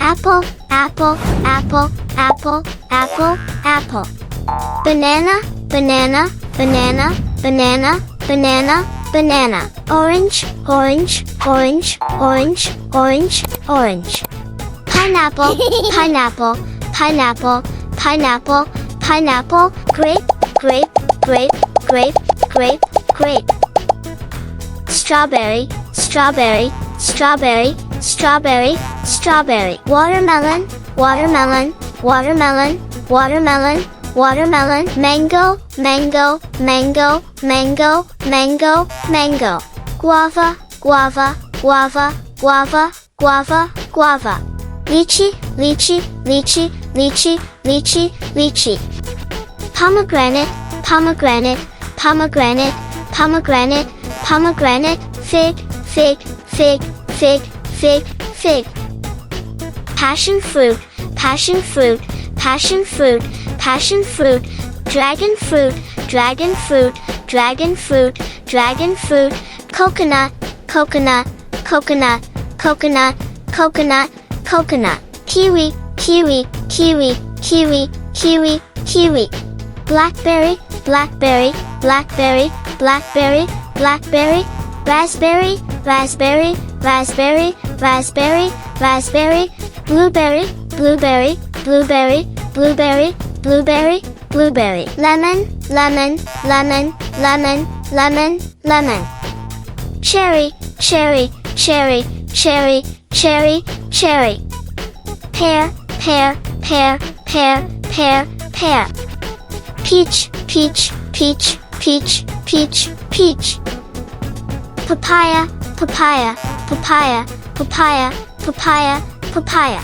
Apple, apple, apple, apple, apple, apple. Banana, banana, banana, banana, banana, banana. Orange, orange, orange, orange, orange, orange. Pineapple, pineapple, pineapple, pineapple, pineapple. Grape, grape, grape, grape, grape, grape. Strawberry, strawberry, strawberry, strawberry, strawberry. Watermelon, watermelon, watermelon, watermelon, watermelon. Mango, mango, mango, mango, mango, mango. Guava, guava, guava, guava, guava, guava. Lychee, lychee, lychee, lychee, lychee, lychee. Pomegranate, pomegranate, pomegranate, pomegranate, pomegranate. Fig, fig, fig, fig, fig, fig. Passion fruit, passion fruit, passion fruit, passion fruit. Dragon fruit, dragon fruit, dragon fruit, dragon fruit. Coconut, coconut, coconut, coconut, coconut, coconut. Kiwi, kiwi, kiwi, kiwi, kiwi, kiwi. Blackberry, blackberry, blackberry, blackberry, blackberry. Raspberry, raspberry, raspberry, raspberry, raspberry. Blueberry, blueberry, blueberry, blueberry, blueberry, blueberry. Lemon, lemon, lemon, lemon, lemon, lemon. Cherry, cherry, cherry, cherry, cherry, cherry. Pear, pear, pear, pear, pear, pear. Peach, peach, peach, peach, peach, peach. Papaya, papaya, papaya, papaya, papaya, papaya.